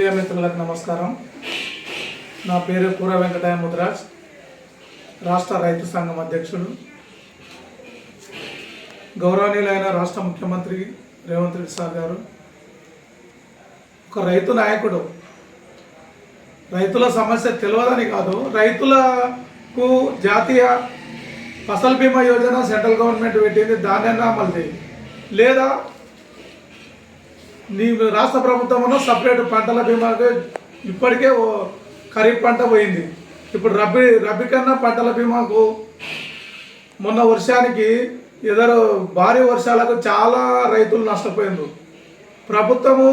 Media మిత్రులకు నమస్కారం. నా పేరు కూర వెంకటయ్య ముద్రాజ్, రాష్ట్ర రైతు సంఘం అధ్యక్షుడు. గౌరవనీయులైన రాష్ట్ర ముఖ్యమంత్రి రేవంత్ రెడ్డి సార్ గారు ఒక రైతు నాయకుడు. రైతుల సమస్య తెలియదని కాదు, రైతులకు జాతీయ ఫసల్ బీమా యోజన సెంట్రల్ గవర్నమెంట్ పెట్టింది, దాన్నైనా అమలు చేయి, లేదా నీ రాష్ట్ర ప్రభుత్వంలో సపరేట్ పంటల బీమాకి ఇప్పటికే ఖరీఫ్ పంట పోయింది. ఇప్పుడు రబీ కన్నా పంటల బీమాకు మొన్న వర్షానికి ఎదురు భారీ వర్షాలకు చాలా రైతులు నష్టపోయింది. ప్రభుత్వము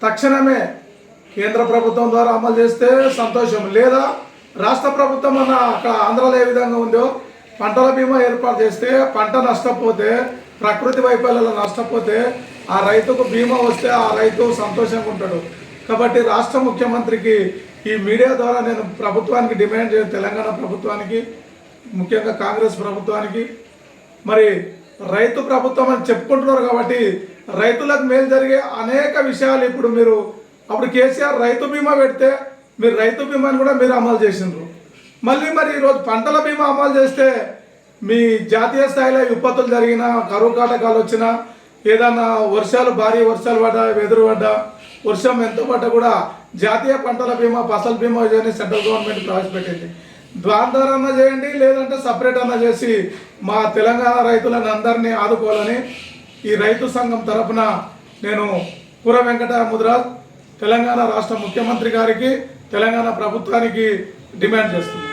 తక్షణమే కేంద్ర ప్రభుత్వం ద్వారా అమలు చేస్తే సంతోషం, లేదా రాష్ట్ర ప్రభుత్వం అన్న అక్కడ ఆంధ్రాలో ఏ విధంగా ఉందో పంటల బీమా ఏర్పాటు చేస్తే పంట నష్టపోతే, ప్రకృతి వైఫల్యాలు నష్టపోతే ఆ రైతుకు బీమా వస్తే ఆ రైతు సంతోషంగా ఉంటాడు. కాబట్టి రాష్ట్ర ముఖ్యమంత్రికి ఈ మీడియా ద్వారా నేను ప్రభుత్వానికి డిమాండ్ చేయ, తెలంగాణ ప్రభుత్వానికి, ముఖ్యంగా కాంగ్రెస్ ప్రభుత్వానికి, మరి రైతు ప్రభుత్వం అని చెప్పుకుంటున్నారు కాబట్టి రైతులకు మేలు జరిగే అనేక విషయాలు ఇప్పుడు మీరు, అప్పుడు కేసీఆర్ రైతు బీమా పెడితే మీరు రైతు బీమాని కూడా మీరు అమలు చేసిండ్రు. మళ్ళీ మరి ఈరోజు పంటల బీమా అమలు చేస్తే మీ జాతీయ స్థాయిలో విపత్తులు జరిగినా, కరువు కాటకాలు వచ్చినా, ఏదన్నా వర్షాలు భారీ వర్షాలు పడ్డా, వెదురు పడ్డా, వర్షం ఎంత పడ్డా కూడా జాతీయ పంటల బీమా ఫసల్ బీమా యోజన సెంట్రల్ గవర్నమెంట్ ప్రవేశపెట్టింది. దాని ద్వారా అన్నా చేయండి, లేదంటే సపరేట్ అన్నా చేసి మా తెలంగాణ రైతులను అందరినీ ఆదుకోవాలని ఈ రైతు సంఘం తరఫున నేను కూర వెంకటయ్య ముద్రాజ్ తెలంగాణ రాష్ట్ర ముఖ్యమంత్రి గారికి, తెలంగాణ ప్రభుత్వానికి డిమాండ్ చేస్తున్నాను.